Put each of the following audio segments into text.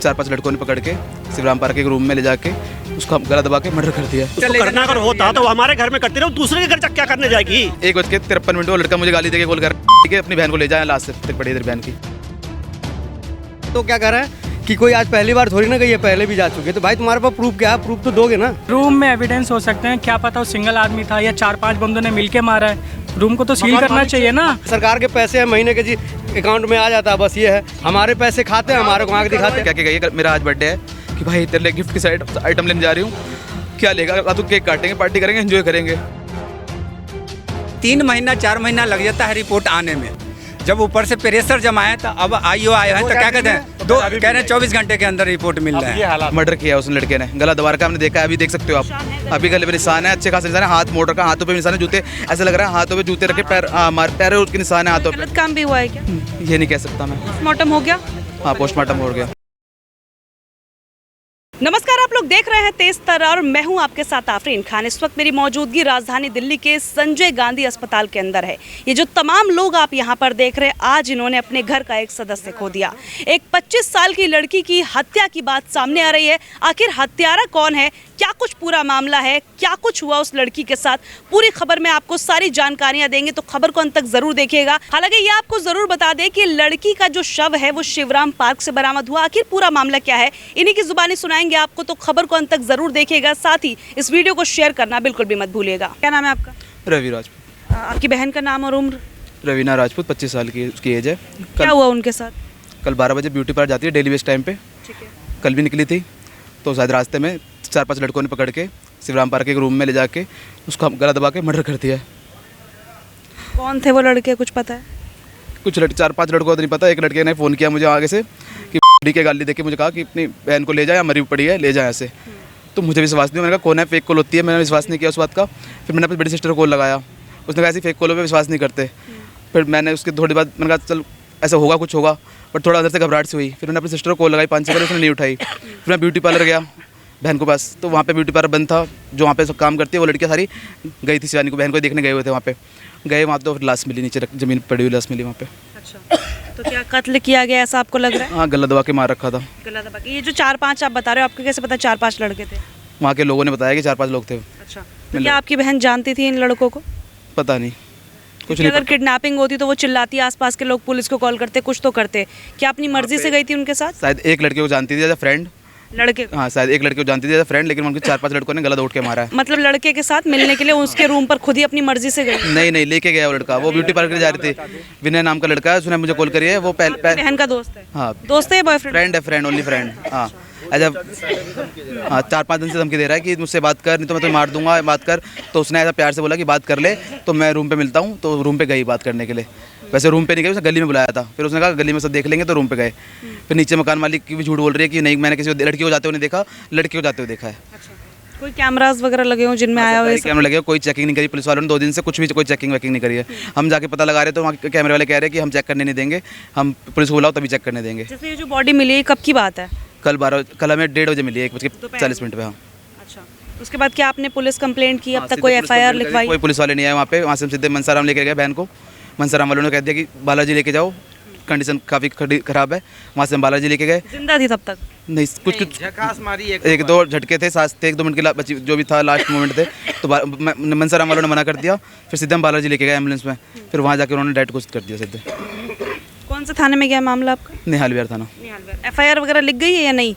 4-5 लड़कों ने पकड़ के शिवराम पार्क के एक रूम में ले जाके उसका गला दबा के मर्डर कर दिया। उसको करना अगर होता तो हमारे घर में करती रहो, दूसरे के घर क्या करने जाएगी। 1:53 वो लड़का मुझे गाली देके कॉल कर ठीक है अपनी बहन को ले जाए, लास्ट तक पड़ी इधर बहन की। तो क्या कर रहा है कि कोई आज पहली बार थोड़ी ना गई है, पहले भी जा चुके। तो भाई तुम्हारे पास प्रूफ क्या है? प्रूफ तो दोगे ना। रूम में एविडेंस हो सकते हैं, क्या पता वो सिंगल आदमी था या 4-5 बंदों ने मिलके मारा है। रूम को तो सील करना चाहिए ना। सरकार के पैसे हैं, महीने के जी अकाउंट में आ जाता है, बस ये है। हमारे पैसे खाते हैं, हमारे को आँख दिखाते हैं। क्या गई मेरा आज बर्थडे है कि भाई तेरे लिए गिफ्ट की साइड आइटम लेने जा रही हूँ, क्या लेगा? तो केक काटेंगे, पार्टी करेंगे, एंजॉय करेंगे। 3 महीना 4 महीना लग जाता है रिपोर्ट आने में। जब ऊपर से प्रेशर जमाए तो अब आईओ आए हैं तो क्या कहते हैं, कह रहे हैं 24 घंटे के अंदर रिपोर्ट मिल रहा है। मर्डर किया उस लड़के ने, गला दबा रखा, हमने देखा है, अभी देख सकते हो आप। अभी गले पे निशान है, अच्छे खासे निशान है, हाथ मोड़ रखा, हाथों पे निशान है, जूते ऐसा लग रहा है हाथों पे जूते रखे, पैरों के निशान है हाथों पे। गलत काम भी हुआ है क्या? ये नहीं कह सकता मैं। पोस्टमार्टम हो गया? हाँ, पोस्टमार्टम हो गया। नमस्कार, आप लोग देख रहे हैं तेज तर्रार और मैं हूं आपके साथ आफरीन खान। इस वक्त मेरी मौजूदगी राजधानी दिल्ली के संजय गांधी अस्पताल के अंदर है। ये जो तमाम लोग आप यहां पर देख रहे हैं, आज इन्होंने अपने घर का एक सदस्य खो दिया। एक 25 साल की लड़की की हत्या की बात सामने आ रही है। आखिर हत्यारा कौन है, क्या कुछ पूरा मामला है, क्या कुछ हुआ उस लड़की के साथ, पूरी खबर में आपको सारी जानकारियां देंगे, तो खबर को अंत तक जरूर देखिएगा। हालांकि ये आपको जरूर बता दें कि लड़की का जो शव है वो शिवराम पार्क से बरामद हुआ। आखिर पूरा मामला क्या है, इन्हीं की जुबानी सुनाएंगे आपको, तो खबर को अंत तक जरूर देखिएगा। साथ ही इस वीडियो को शेयर करना बिल्कुल भी मत भूलिएगा। क्या नाम है आपका? रवि राजपूत। आपकी बहन का नाम और उम्र? रवीना राजपूत, 25 साल की उसकी एज है। क्या हुआ उनके साथ? कल 12 बजे ब्यूटी पार्लर जाती है डेली बेस टाइम पे। ठीक है। कल भी निकली थी तो शायद रास्ते में 4-5 लड़कों ने पकड़ के शिवराम पार्क के एक रूम में ले जाके उसका गला दबा के मर्डर कर दिया। कौन थे वो लड़के, कुछ पता है? कुछ 4-5 लड़कों को तो नहीं पता। एक लड़के ने फ़ोन किया मुझे आगे से कि डी के गाली देके मुझे कहा कि अपनी बहन को ले जाए, मरी पड़ी है, ले जाए ऐसे। तो मुझे विश्वास नहीं, मैंने कहा कौन है, फेक कॉल होती है, मैंने विश्वास नहीं किया उस बात का। फिर मैंने अपनी बड़ी सिस्टर को कॉल लगाया, उसने कहा ऐसी फेक कॉलों पे विश्वास नहीं करते। फिर मैंने उसके थोड़ी बाद मैंने कहा चल ऐसा होगा, कुछ होगा, पर थोड़ा अंदर से घबराहट से हुई। फिर मैंने अपनी सिस्टर को कॉल लगाई 5 सेकंड, उसने नहीं उठाई। फिर मैं ब्यूटी पार्लर गया बहन को पास, तो वहाँ पे ब्यूटी पार्लर बंद था। जो वहाँ पे सब काम करती है वो लड़कियाँ सारी गई थी शिवानी को, बहन को देखने गए हुए थे। वहाँ पे गए, वहाँ तो लाश मिली, नीचे ज़मीन पड़ी हुई लाश मिली वहाँ पे। अच्छा, तो क्या कत्ल किया गया ऐसा आपको लग रहा है? हाँ, गला दबा के मार रखा था। गला दबा के। ये जो 4-5 आप बता रहे हो, आपको कैसे पता 4-5 लड़के थे? वहाँ के लोगों ने बताया कि 4-5 लोग थे। अच्छा, तो क्या आपकी बहन जानती थी इन लड़कों को? पता नहीं, कुछ नहीं। अगर किडनैपिंग होती तो वो चिल्लाती, आसपास के लोग पुलिस को कॉल करते, कुछ तो करते। क्या अपनी मर्जी से गई थी उनके साथ? शायद एक लड़के को जानती थी एज अ फ्रेंड। लड़के? हाँ, शायद एक लड़के को जानती थी एज अ फ्रेंड, लेकिन उनके 4-5 लड़कों ने गला दौड़ के मारा है। मतलब लड़के के साथ मिलने के लिए उसके रूम पर खुद ही अपनी मर्जी से गई? नहीं, लेके गया वो लड़का। वो ब्यूटी पार्लर जा रही थी, विनय नाम का लड़का है, उसने मुझे कॉल करी है। वो बहन का दोस्त है? हाँ, दोस्त है, बॉयफ्रेंड? फ्रेंड है, फ्रेंड, ओनली फ्रेंड। हाँ, ऐसा 4-5 दिन से धमकी दे रहा है कि मुझसे बात कर, नहीं तो मैं तुम्हें मार दूंगा, बात कर। तो उसने ऐसा प्यार से बोला कि बात कर ले, तो मैं रूम पे मिलता हूँ। तो रूम पे गई बात करने के लिए। वैसे रूम पे नहीं गई, उसने गली में बुलाया था। फिर उसने कहा गली में सब देख लेंगे, तो रूम पे गए। फिर नीचे मकान मालिक की भी झूठ बोल रही है कि नहीं, मैंने किसी लड़की को जाते हुए नहीं देखा, लड़की को जाते हुए देखा है। कोई कैमरास वगैरह लगे हो जिनमें आया हुआ है? कैमरा लगे हो, कोई चेकिंग नहीं करी पुलिस वालों ने 2 दिन से, कुछ भी कोई चेकिंग वेकिंग नहीं करी है। हम जाके पता लगा रहे तो वहाँ कैमरे वाले कह रहे हैं कि हम चेक करने नहीं देंगे, हम पुलिस को बुलाओ तभी चेक करने देंगे। जैसे ये जो बॉडी मिली है, कब की बात है? कल हमें 1:30 बजे मिली है, 1:40 पे। हाँ, अच्छा, उसके बाद क्या आपने पुलिस कंप्लेंट की? अब तक कोई FIR लिखवाई? कोई पुलिस वाले नहीं आए वहाँ पे। वहाँ से हम सीधे मनसाराम लेके गए बहन को। मनसाराम वालों ने कह दिया कि बालाजी लेके जाओ, कंडीशन काफ़ी खराब है। वहाँ से हम बालाजी लेके गए। जिंदा थी तब तक? नहीं, कुछ झकास मारी, 1-2 झटके थे, सांस थे, 1-2 मिनट के बची जो भी था, लास्ट मोमेंट थे। तो मनसाराम वालों ने मना कर दिया। फिर सीधे हम बालाजी लेके गए एम्बुलेंस में। फिर वहाँ जाकर उन्होंने डेड घोषित कर दिया सीधे। कौन से थाने में गया मामला आपका? निहाल विहार थाना। FIR वगैरह लिख गई है या नहीं?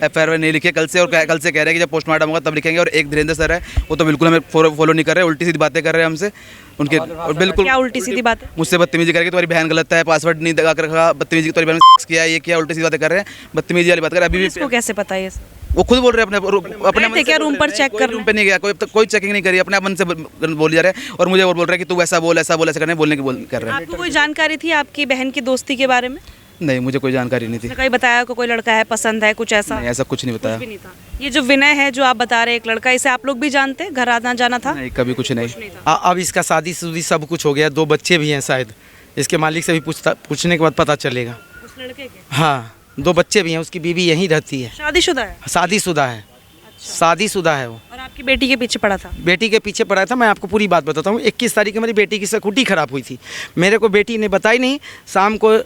FIR नहीं लिखी है कल से, और कल से कह रहे हैं कि जब पोस्टमार्टम होगा तब लिखेंगे। और एक धीरेन्द्र सर है, वो तो बिल्कुल हमें फॉलो नहीं कर रहे, उल्टी सीधी बातें कर रहे हैं हमसे उनके। और बिल्कुल क्या उल्टी सीधी बात है? मुझसे बदतमीजी करके तुम्हारी बहन गलत है, पासवर्ड नहीं लगा कर रखा, बदतमीजी तुम्हारी बहन ने किया, ये किया, उल्टी सीधी बातें कर रहे हैं, बदतमीजी वाली बात कर रहे हैं। अभी भी इसको कैसे पता है? वो खुद बोल रहे हैं अपने मन से। क्या रूम पर चेक कर? रूम पे नहीं गया कोई, अब तक कोई चेकिंग नहीं करी, अपने मन से बोल जा रहे हैं। और मुझे और बोल रहे हैं कि तू ऐसा बोल, ऐसा बोल, ऐसा करने बोलने की कर रहे हैं। आपको कोई जानकारी थी आपकी बहन की दोस्ती के बारे में? नहीं, मुझे कोई जानकारी नहीं थी। कहीं बताया को कोई लड़का है, पसंद है, कुछ ऐसा? नहीं, ऐसा कुछ नहीं बताया। कुछ भी नहीं था। ये जो विनय है जो आप बता रहे हैं, एक लड़का, इसे आप लोग भी जानते हैं? घर आना जाना था? नहीं, कभी कुछ नहीं। अब इसका शादी शुदी सब कुछ हो गया, 2 बच्चे भी हैं शायद। इसके मालिक से भी पूछने के बाद पता चलेगा। उस लड़के के? हाँ, 2 बच्चे भी हैं, उसकी बीवी यहीं रहती है। शादीशुदा है? शादीशुदा है। अच्छा। शादीशुदा है वो। और आपकी बेटी के पीछे पड़ा था? बेटी के पीछे पड़ा था। मैं आपको पूरी बात बताता हूँ। 21 तारीख को मेरी बेटी की स्कूटी खराब हुई थी। मेरे को बेटी ने बताई नहीं। शाम को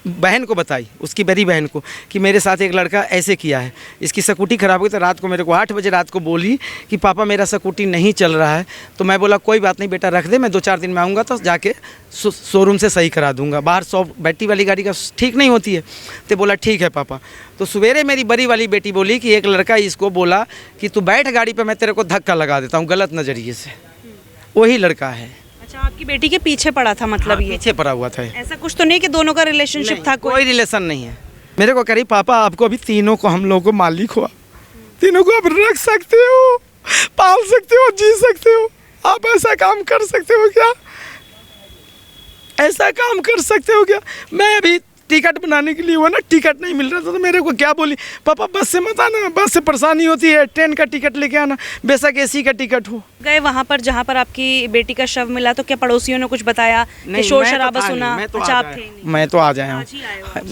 बहन को बताई, उसकी बड़ी बहन को, कि मेरे साथ एक लड़का ऐसे किया है, इसकी स्कूटी ख़राब हुई। तो रात को मेरे को 8 बजे रात को बोली कि पापा मेरा स्कूटी नहीं चल रहा है। तो मैं बोला कोई बात नहीं बेटा, रख दे, मैं 2-4 दिन में आऊँगा तो जाके शोरूम से सही करा दूँगा। बाहर 100 बैटरी वाली गाड़ी का ठीक नहीं होती है। तो बोला ठीक है पापा। तो सवेरे मेरी बड़ी वाली बेटी बोली कि एक लड़का इसको बोला कि तू बैठ गाड़ी पर, मैं तेरे को धक्का लगा देता हूँ गलत नज़रिए से। वही लड़का है। अच्छा, आपकी बेटी के पीछे पड़ा था मतलब ये? पीछे पड़ा हुआ था। ऐसा कुछ तो नहीं कि दोनों का रिलेशनशिप था? कोई रिलेशन नहीं है। मेरे को करी पापा आपको अभी तीनों को हम लोगों को मालिक हुआ, तीनों को आप रख सकते हो, पाल सकते हो, जी सकते हो, आप ऐसा काम कर सकते हो क्या? ऐसा काम कर सकते हो क्या? मैं अभी टिकट बनाने के लिए हुआ ना, टिकट नहीं मिल रहा था तो मेरे को क्या बोली, पापा बस से मत आना, बस से परेशानी होती है, ट्रेन का टिकट लेके आना, बेशक एसी का टिकट हो। गए वहाँ पर जहाँ पर आपकी बेटी का शव मिला तो क्या पड़ोसियों ने कुछ बताया कि शोर शराबा सुना? अच्छा, आप थे नहीं? मैं तो आ जाया हूँ।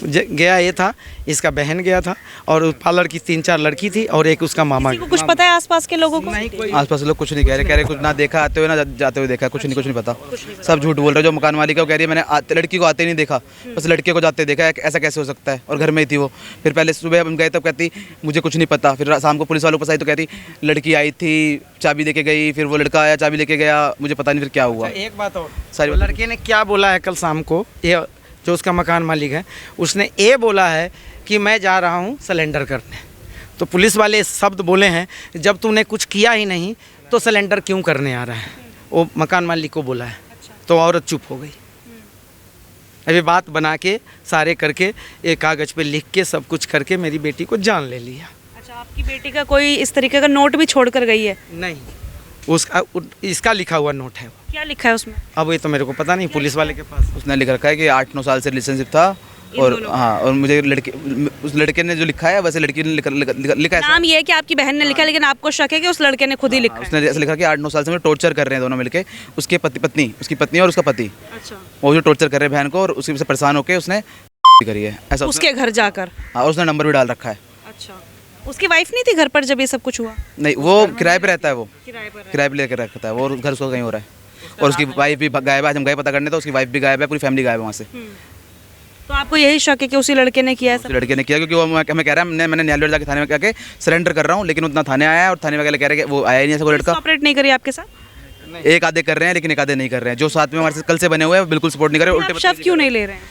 गया ये था, इसका बहन गया था और पार्लर की 3-4 लड़की थी और एक उसका मामा। किसी को कुछ पता है आसपास के लोगों को? आसपास लोग कुछ नहीं कह रहे कुछ ना देखा आते हुए ना जाते हुए देखा, कुछ नहीं पता, सब झूठ बोल रहे। जो मकान मालिक है वो कह रही है मैंने लड़की को आते नहीं देखा, बस लड़के को जाते देखा। ऐसा कैसे हो सकता है? और घर में ही थी वो। फिर पहले सुबह हम गए तब कहती मुझे कुछ नहीं पता। फिर शाम को पुलिस वालों के पास आई तो कहती लड़की आई थी, चाबी देके गई, फिर वो लड़का आया चाबी लेके गया, मुझे पता नहीं फिर क्या हुआ। एक बात और, सारी लड़के ने क्या बोला है कल शाम को, ये जो उसका मकान मालिक है उसने ये बोला है कि मैं जा रहा हूँ सिलेंडर करने। तो पुलिस वाले शब्द बोले हैं जब तूने कुछ किया ही नहीं तो सिलेंडर क्यों करने आ रहा है, वो मकान मालिक को बोला है। तो औरत चुप हो गई। अभी बात बना के सारे करके एक कागज़ पे लिख के सब कुछ करके मेरी बेटी को जान ले लिया। अच्छा, आपकी बेटी का कोई इस तरीके का नोट भी छोड़ कर गई है? नहीं, उसका इसका लिखा हुआ नोट है। क्या लिखा है उसमें? अब ये तो मेरे को पता नहीं, पुलिस वाले के पास। उसने लिख रखा है कि 8-9 साल से रिलेशनशिप था और हाँ, और मुझे उस लड़के ने जो लिखा है वैसे लड़की ने लिखा है। नाम ये है कि आपकी बहन ने लिखा, लेकिन आपको शक है कि उस लड़के ने खुद ही लिखा है? उसने ऐसा लिखा कि 8-9 साल से मुझे टॉर्चर कर रहे हैं दोनों मिलके, उसकी पत्नी और उसका पति। अच्छा, वो जो टॉर्चर कर रहे हैं बहन को और उसी से परेशान होकर उसने करी है ऐसा उसके घर जाकर? हाँ, उसने नंबर भी डाल रखा है। अच्छा, उसकी वाइफ नहीं थी घर पर जब ये सब कुछ हुआ? नहीं, वो किराए पे रहता है, वो किराए पे लेकर रखता है वो, और घर उसका कहीं हो रहा है। और उसकी वाइफ भी गायब है। हम गए पता करने तो उसकी वाइफ भी गायब है, पूरी फैमिली गायब है वहाँ से। तो आपको यही शक है कि उसी लड़के ने किया है? उस लड़के ने किया क्योंकि वो हमें कह रहा है मैंने न्यायालय जाके थाने में जाके सरेंडर कर रहा हूँ, लेकिन उतना थाने आया और थाने वाले कह रहे हैं कि वो आया ही नहीं ऐसा कोई लड़का। ऑपरेट नहीं करी आपके साथ? एक आधे कर रहे हैं लेकिन एक आधे नहीं कर रहे हैं। जो साथ में हमारे साथ कल से बने हुए हैं बिल्कुल सपोर्ट नहीं कर रहे। आप शव क्यों नहीं ले रहे हैं?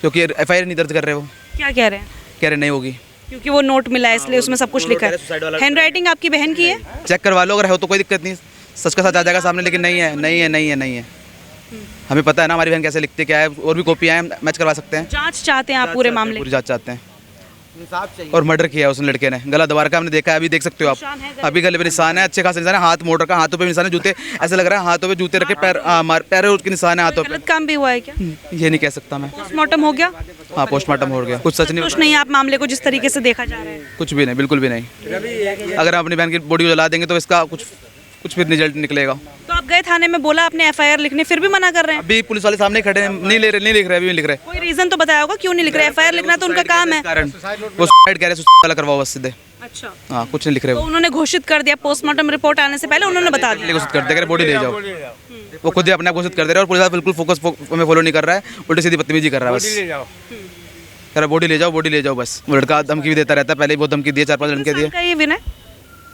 क्योंकि FIR नहीं दर्ज कर रहे। वो क्या कह रहे हैं? कह रहे नहीं होगी क्योंकि वो नोट मिला है इसलिए उसमें सब कुछ लिखा है। हैंड राइटिंग आपकी बहन की है? चेक करवा लो, अगर हो तो कोई दिक्कत नहीं, सच का सच आ जाएगा सामने, लेकिन नहीं है। हमें पता है ना हमारी बहन कैसे लिखती है, क्या है, और भी कॉपियाँ हैं, मैच करवा सकते हैं। जांच चाहते हैं आप पूरे मामले? पूरी जांच चाहते हैं। और मर्डर किया है उस लड़के ने, गला दबा रखा, हमने देखा है, अभी देख सकते हो आप, अभी गले पे निशान है, अच्छे खासे निशान है, हाथ मोड़ रखा, हाथों पे निशान है, जूते ऐसा लग रहा है हाथों पे जूते रखे, पैरों के निशान है हाथों पे। गलत काम भी हुआ है क्या? ये नहीं कह सकता मैं। पोस्टमार्टम हो गया? हाँ, पोस्टमार्टम हो गया। कुछ सच नहीं, कुछ नहीं है आप मामले को जिस तरीके से देखा जा रहा है? कुछ भी नहीं, बिल्कुल भी नहीं। अगर हम अपनी बहन की बॉडी को जला देंगे तो इसका कुछ फिर रिजल्ट निकलेगा। तो आप गए थाने में, बोला आपने FIR लिखने, फिर भी मना कर रहे हैं? अभी पुलिस वाले सामने खड़े हैं, नहीं लिख रहे, अभी नहीं लिख रहे। कोई रीजन तो बताया होगा क्यों नहीं लिख रहे? FIR लिखना तो उनका काम है। कारण वो सुसाइड कह रहे हैं, सुसाइड वाला करवाओ बस सीधे। अच्छा, हाँ, कुछ नहीं लिख रहे। तो उन्होंने घोषित कर दिया, पोस्टमार्टम रिपोर्ट आने से पहले उन्होंने बता दिया घोषित कर दे, बॉडी ले जाओ। वो खुद ही अपने आप घोषित कर दे रहे हैं और पुलिस वाला बिल्कुल फोकस में फॉलो नहीं कर रहा है, उल्टी सीधी बदतमीजी कर रहा है बस। कह रहा बॉडी ले जाओ बस। वो लड़का धमकी भी देता रहता है, पहले भी बहुत धमकी दिए, 4-5 लड़के दिए। ये विनय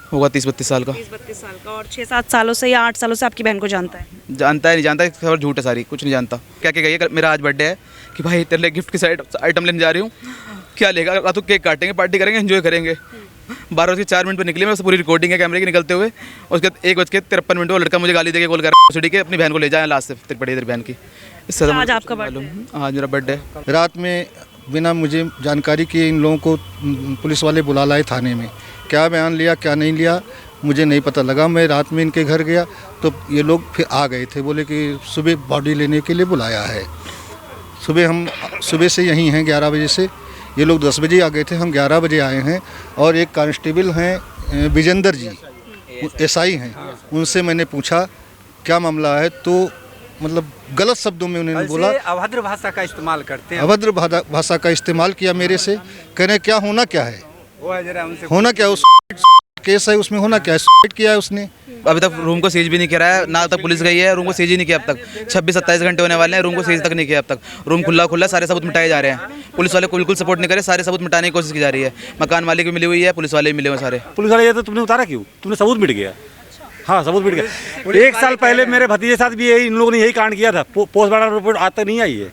होगा 30-32 साल का। 30-32 साल का, और 6-7 सालों से या 8 सालों से आपकी बहन को जानता है? जानता है नहीं जानता, खबर झूठ है सारी, कुछ नहीं जानता। क्या गई है, मेरा आज बर्थडे है कि भाई तेरे लिए गिफ्ट की आइटम लेने जा रही हूँ, क्या लेगा? तो केक काटेंगे, पार्टी करेंगे, एंजॉय करेंगे। 12:04 पर निकली, मैं पूरी रिकॉर्डिंग है कैमरे की निकलते हुए। उसके बाद 1:53 वो लड़का मुझे गाली देके कॉल कर रहा है कि अपनी बहन को ले जाए, लास्ट से पड़ी तेरी बहन की। इससे आज आपका बर्थडे? आज मेरा बर्थडे। रात में बिना मुझे जानकारी के इन लोगों को पुलिस वाले बुला लाए थाने में। क्या बयान लिया क्या नहीं लिया मुझे नहीं पता लगा। मैं रात में इनके घर गया तो ये लोग फिर आ गए थे, बोले कि सुबह बॉडी लेने के लिए बुलाया है। हम सुबह से यहीं हैं 11 बजे से, ये लोग 10 बजे आ गए थे, हम 11 बजे आए हैं। और एक कांस्टेबल हैं विजेंद्र जी, SI हैं, उनसे मैंने पूछा क्या मामला है, तो मतलब गलत शब्दों में उन्होंने बोला, अभद्र भाषा का इस्तेमाल करते हैं, अभद्र भाषा का इस्तेमाल किया मेरे से। कह रहे क्या होना क्या है, वो है जरा उनसे होना क्या, उस केस है उसमें होना क्या है, सुसाइड किया है उसने। अभी तक रूम को सीज भी नहीं करा है, ना तक पुलिस गई है, रूम को सीज ही नहीं किया अब तक। 26-27 घंटे होने वाले हैं, रूम को सीज तक नहीं किया अब तक। रूम खुला सारे सबूत मिटाए जा रहे हैं। पुलिस वाले को बिल्कुल सपोर्ट नहीं करे, सारे सबूत मिटाने की कोशिश की जा रही है। मकान मालिक भी मिली हुई है, पुलिस वाले भी मिले हुए सारे। पुलिस वाले ये तो तुमने उतारा क्यों? तुमने सबूत मिट गया। हाँ, सबूत मिट गया। 1 साल पहले मेरे भतीजे साथ भी यही इन लोगों ने यही कांड किया था। पोस्टमार्टम रिपोर्ट आज तक नहीं आई है,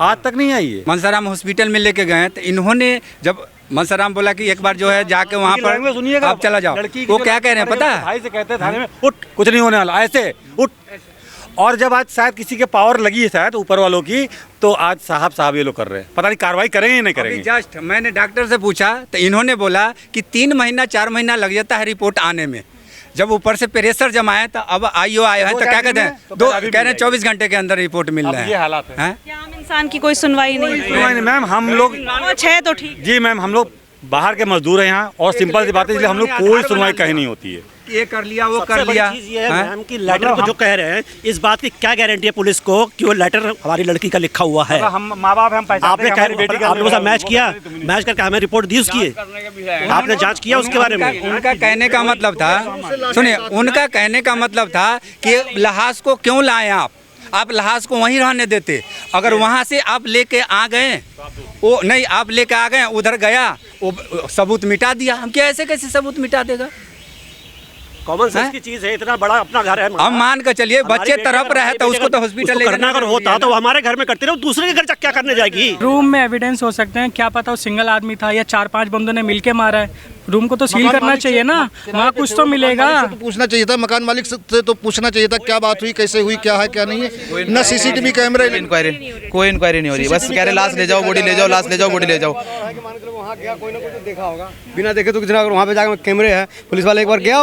आज तक नहीं आई है। मनसाराम हॉस्पिटल में लेके गए तो इन्होंने जब मनसाराम बोला कि एक बार जो है जाके वहाँ पर सुनिएगा, आप चला जाओ, वो क्या कह रहे हैं पता है? भाई से कहते हैं थाने में, उठ कुछ नहीं होने वाला, ऐसे उठ। और जब आज शायद किसी के पावर लगी है शायद ऊपर वालों की, तो आज साहब ये लोग कर रहे हैं, पता नहीं कार्रवाई करेंगे या नहीं करेंगे। जस्ट मैंने डॉक्टर से पूछा तो इन्होंने बोला कि 3 महीना 4 महीना लग जाता है रिपोर्ट आने में। जब ऊपर से प्रेशर जमाए तो अब आईओ आए हैं तो क्या कहते हैं, कह रहे हैं 24 घंटे के अंदर रिपोर्ट मिल रहा है। ये हालात है। क्या आम इंसान की कोई सुनवाई नहीं? मैम हम लोग है तो ठीक। जी मैम, हम लोग बाहर के मजदूर हैं यहाँ, और सिंपल सी बात है, इसलिए हम लोग कोई सुनवाई कहीं नहीं होती है। ये कर लिया, वो कर लिया। ये है मैम कि लेटर को जो कह रहे हैं, इस बात की क्या गारंटी है पुलिस को कि वो लेटर हमारी लड़की का लिखा हुआ है? हम माँ बाप हम आपने आपने मैच किया, मैच करके हमें रिपोर्ट दी उसकी, आपने जांच किया उसके बारे में? उनका कहने का मतलब था, सुनिए, उनका कहने का मतलब था कि लहाज को क्यों लाए आप लहाज को वहीं रहने देते। अगर वहाँ से आप लेके आ गए, वो नहीं आप लेके आ गए, उधर गया, वो सबूत मिटा दिया। हम क्या ऐसे कैसे सबूत मिटा देगा? कॉमन सेंस की चीज है, इतना बड़ा अपना घर है। हम मान कर चलिए बच्चे तरफ रहे तो उसको तो हॉस्पिटल ले करना अगर होता तो हमारे घर में करते रहे, दूसरे के घर क्या करने जाएगी? रूम में एविडेंस हो सकते हैं, क्या पता वो सिंगल आदमी था या 4-5 बंदों ने मिलके मारा है। रूम को तो सील करना चाहिए ना, वहाँ कुछ तो मिलेगा। तो पूछना चाहिए था, मकान मालिक से तो पूछना चाहिए था क्या बात हुई, कैसे हुई, क्या है क्या नहीं है। ना सीसीटीवी कैमरे, कोई इंक्वायरी नहीं हो रही। बस कह रहे लाश ले जाओ, बॉडी ले जाओ, लाश ले जाओ, बॉडी ले जाओ। वहाँ गया, कोई ना कोई तो देखा होगा, बिना देखे तो किसी अगर वहाँ पे जाकर कैमरे है, पुलिस वाला एक बार गया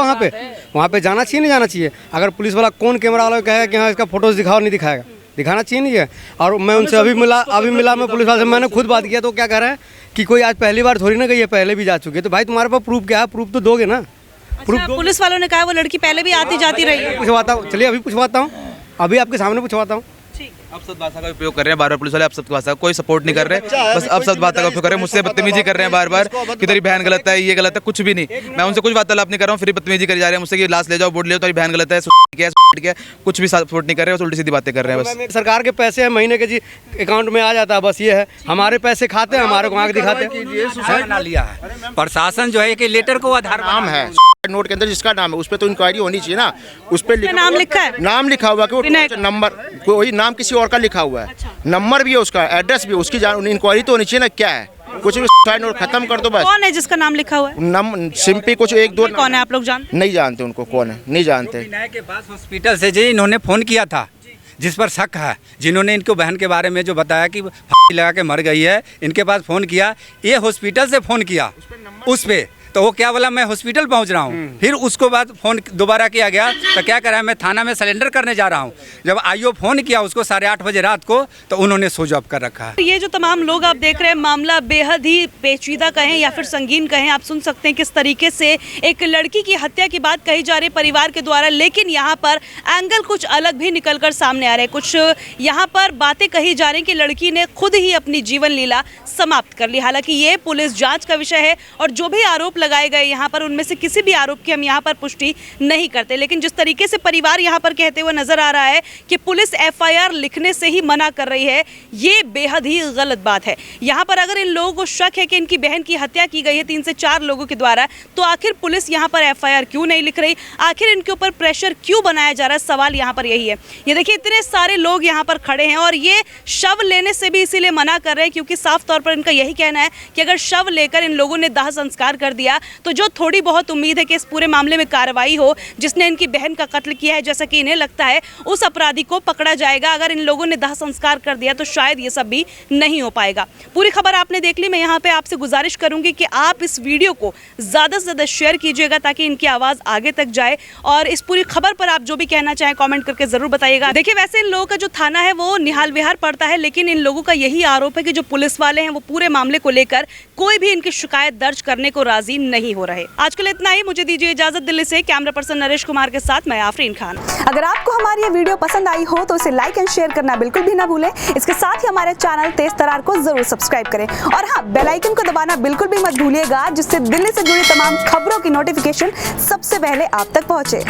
वहाँ पे जाना चाहिए नहीं जाना चाहिए? अगर पुलिस वाला कौन कैमरा वाला कहेगा कि हाँ इसका फोटोज दिखाओ, नहीं दिखाएगा, दिखाना चाहिए नहीं है। और मैं उनसे अभी मिला मैं पुलिस वाले से, मैंने खुद बात किया तो क्या कह रहा है कि कोई आज पहली बार थोड़ी ना गई है, पहले भी जा चुके। तो भाई तुम्हारे पास प्रूफ क्या है? प्रूफ तो दोगे ना। प्रूफ पुलिस वालों ने कहा वो लड़की पहले भी आती जाती रही है। पूछवाता हूँ, चलिए अभी पूछवाता हूँ, अभी आपके सामने पूछवाता हूँ। अब सब भाषा का उपयोग कर रहे हैं बार-बार पुलिस वाले, अब सब भाषा कोई सपोर्ट नहीं कर रहे, बस अब सब भाषा का उपयोग कर रहे हैं। मुझसे बदतमीजी कर रहे हैं बार-बार कि तेरी बहन गलत है, ये गलत है, कुछ भी नहीं। मैं उनसे कुछ वार्तालाप नहीं कर रहा हूँ, फिर बदतमीजी करी जा रहे हैं मुझसे कि लाश ले जाओ, बोर्ड ले जाओ, तेरी बहन गलत है, क्या कुछ भी सपोर्ट नहीं कर रहे हैं, उल्टी सीधी बातें कर रहे हैं। बस सरकार के पैसे है, महीने के जी अकाउंट में आ जाता है, बस ये है। हमारे पैसे खाते हैं, हमारे को आँख दिखाते हैं। लिया है प्रशासन जो है कि लेटर को आधार नाम है नोट के अंदर जिसका नाम है उस पर तो इंक्वायरी होनी चाहिए ना। उस पर नाम लिखा है, नाम लिखा हुआ कि नंबर कोई नाम किसी और का लिखा हुआ है, नंबर भी है उसका, एड्रेस भी, उसकी इंक्वायरी तो होनी चाहिए ना। क्या है, कुछ भी सुसाइड नोट खत्म कर दो बस। कौन है जिसका नाम लिखा हुआ है? सिंपली कुछ 1-2 कौन है आप लोग जानते? नहीं जानते उनको कौन है, नहीं जानते। विनय के पास हॉस्पिटल से जी इन्होंने फ़ोन किया था, जिस पर शक है, जिन्होंने इनको बहन के बारे में जो बताया कि फांसी लगा के मर गई है, इनके पास फ़ोन किया, ये हॉस्पिटल से फ़ोन किया उस पर, तो वो क्या बोला मैं हॉस्पिटल पहुंच रहा हूं। फिर उसको बाद फ़ोन दोबारा किया गया तो क्या करा, मैं थाना में सरेंडर करने जा रहा हूं। जब आईओ फ़ोन किया उसको 8:30 बजे रात को, तो उन्होंने स्विच ऑफ कर रखा है। ये जो तमाम लोग आप देख रहे हैं, मामला बेहद ही पेचीदा कहें या फिर संगीन कहें, आप सुन सकते हैं किस तरीके से एक लड़की की हत्या की बात कही जा रही है परिवार के द्वारा, लेकिन यहाँ पर एंगल कुछ अलग भी निकल कर सामने आ रहे हैं। कुछ यहाँ पर बातें कही जा रही हैं कि लड़की ने खुद ही अपनी जीवन लीला समाप्त कर ली। हालांकि ये पुलिस जांच का विषय है और जो भी आरोप लगाए गए यहाँ पर, उनमें से किसी भी आरोप की हम यहाँ पर पुष्टि नहीं करते। लेकिन जिस तरीके से परिवार यहाँ पर कहते हुए नजर आ रहा है कि पुलिस एफआईआर लिखने से ही मना कर रही है, ये बेहद ही गलत बात है। यहाँ पर अगर इन लोगों को शक है कि इनकी बहन की हत्या की गई है 3 से 4 लोगों के द्वारा, तो आखिर पुलिस यहाँ पर एफआईआर क्यों नहीं लिख रही? आखिर इनके ऊपर प्रेशर क्यों बनाया जा रहा है? सवाल यहाँ पर यही है। ये देखिए इतने सारे लोग यहाँ पर खड़े हैं और ये शव लेने से भी इसीलिए मना कर रहे हैं क्योंकि साफ तौर पर इनका यही कहना है कि अगर शव लेकर इन लोगों ने दाह संस्कार कर दिया तो जो थोड़ी बहुत उम्मीद है कि इस पूरे मामले में कार्रवाई हो, जिसने इनकी बहन का कत्ल किया है जैसा कि इन्हें लगता है, उस अपराधी को पकड़ा जाएगा। अगर इन लोगों ने दाह संस्कार कर दिया तो शायद ये सब भी नहीं हो पाएगा। पूरी खबर आपने देख ली। मैं यहाँ पे आपसे गुजारिश करूंगी कि आप इस वीडियो को ज़्यादा से ज़्यादा शेयर कीजिएगा ताकि इनकी आवाज़ आगे तक जाए और इस पूरी खबर पर आप जो भी कहना चाहें कमेंट करके ज़रूर बताइएगा। देखिए वैसे इन लोगों का जो थाना है वो निहाल विहार पड़ता है, लेकिन इन लोगों का यही आरोप है कि जो पुलिस वाले हैं वो पूरे मामले को लेकर कोई भी इनकी शिकायत दर्ज करने को राजी नहीं हो रहे। आज के लिए इतना ही, मुझे दीजिए इजाजत। दिल्ली से कैमरा पर्सन नरेश कुमार के साथ मैं आफरीन खान। अगर आपको हमारी ये वीडियो पसंद आई हो तो इसे लाइक एंड शेयर करना बिल्कुल भी ना भूलें। इसके साथ ही हमारे चैनल तेज तरार को जरूर सब्सक्राइब करें और हाँ, बेल आइकन को दबाना बिल्कुल भी मत भूलिएगा, जिससे दिल्ली से जुड़ी तमाम खबरों की नोटिफिकेशन सबसे पहले आप तक पहुंचे।